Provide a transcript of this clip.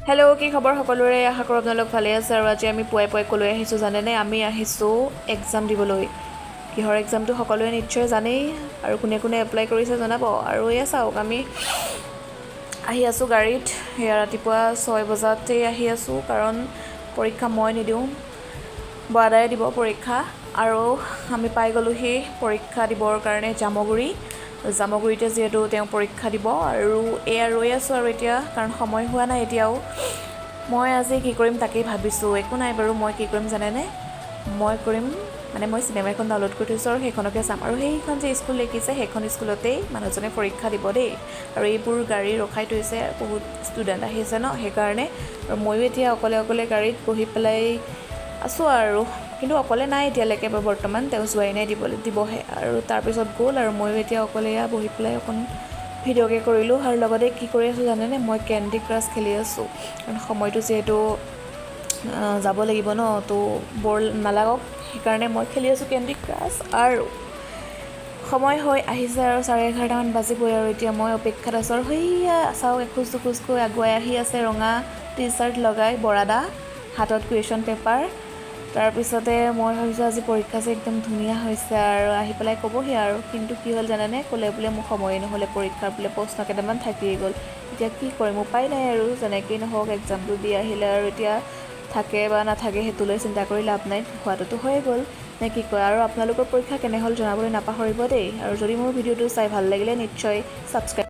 hello' কি খবৰ সকলোৰে আশা কৰোঁ আপোনালোক ভালে আছে আৰু আজি আমি পুৱাই পুৱাই ক'লৈ আহিছোঁ জানেনে আমি আহিছোঁ এক্সাম দিবলৈ কিহৰ এক্সামটো সকলোৱে নিশ্চয় জানেই আৰু কোনে কোনে এপ্লাই কৰিছে জনাব আৰু এয়া চাওক আমি আহি আছোঁ গাড়ীত সেয়া ৰাতিপুৱা 6 বজাতেই আহি আছোঁ কাৰণ পৰীক্ষা মই নিদিওঁ দাদাই দিব পৰীক্ষা আৰু আমি পাই গ'লোহি পৰীক্ষা দিবৰ কাৰণে জামুগুৰিতে যিহেতু তেওঁ পৰীক্ষা দিব আৰু এয়া ৰৈ আছোঁ আৰু এতিয়া কাৰণ সময় হোৱা নাই এতিয়াও মই আজি কি কৰিম তাকেই ভাবিছোঁ একো নাই বাৰু মই কি কৰিম জানেনে মই চিনেমা এখন ডাউনলোড কৰি থৈছোঁ আৰু সেইখনকে চাম আৰু সেইখন যে স্কুল দেখিছে সেইখন স্কুলতেই মানুহজনে পৰীক্ষা দিব দেই আৰু এইবোৰ গাড়ী ৰখাই থৈছে বহুত ষ্টুডেণ্ট আহিছে ন সেইকাৰণে আৰু ময়ো এতিয়া অকলে গাড়ীত বহি পেলাই আছোঁ আৰু কিন্তু অকলে নাই এতিয়ালৈকে বৰ্তমান তেওঁ যোৱাই নাই দিবহে আৰু তাৰপিছত গ'ল আৰু ময়ো এতিয়া অকলে বহি পেলাই অকণ ভিডিঅ'কে কৰিলোঁ আৰু লগতে কি কৰি আছোঁ জানেনে মই কেণ্ডি ক্ৰাছ খেলি আছোঁ কাৰণ সময়টো যিহেতু যাব লাগিব ন তো বৰ নালাগক সেইকাৰণে মই খেলি আছোঁ কেণ্ডি ক্ৰাছ আৰু সময় হৈ আহিছে আৰু 11:30মান বাজিবই আৰু এতিয়া মই অপেক্ষাত আছোঁ আৰু সেয়া চাওক এখোজ দুখোজকৈ আগুৱাই আহি আছে ৰঙা টি চাৰ্ট লগাই বৰাদা হাতত কুৱেশ্যন পেপাৰ তাৰপিছতে মই ভাবিছোঁ আজি পৰীক্ষা যে একদম ধুনীয়া হৈছে আৰু আহি পেলাই ক'বহি আৰু কিন্তু কি হ'ল জানানে ক'লে বোলে মোৰ সময়ে নহ'লে পৰীক্ষাৰ বোলে প্ৰশ্ন কেইটামান থাকিয়ে গ'ল এতিয়া কি কৰিম উপায় নাই আৰু যেনেকেই নহওক এক্সামটো দি আহিলে আৰু এতিয়া থাকে বা নাথাকে সেইটোলৈ চিন্তা কৰি লাভ নাই হোৱাটোতো হৈয়ে গ'ল নে কি কয় আৰু আপোনালোকৰ পৰীক্ষা কেনে হ'ল জনাবলৈ নাপাহৰিব দেই আৰু যদি মোৰ ভিডিঅ'টো চাই ভাল লাগিলে নিশ্চয় ছাবস্ক্ৰাইব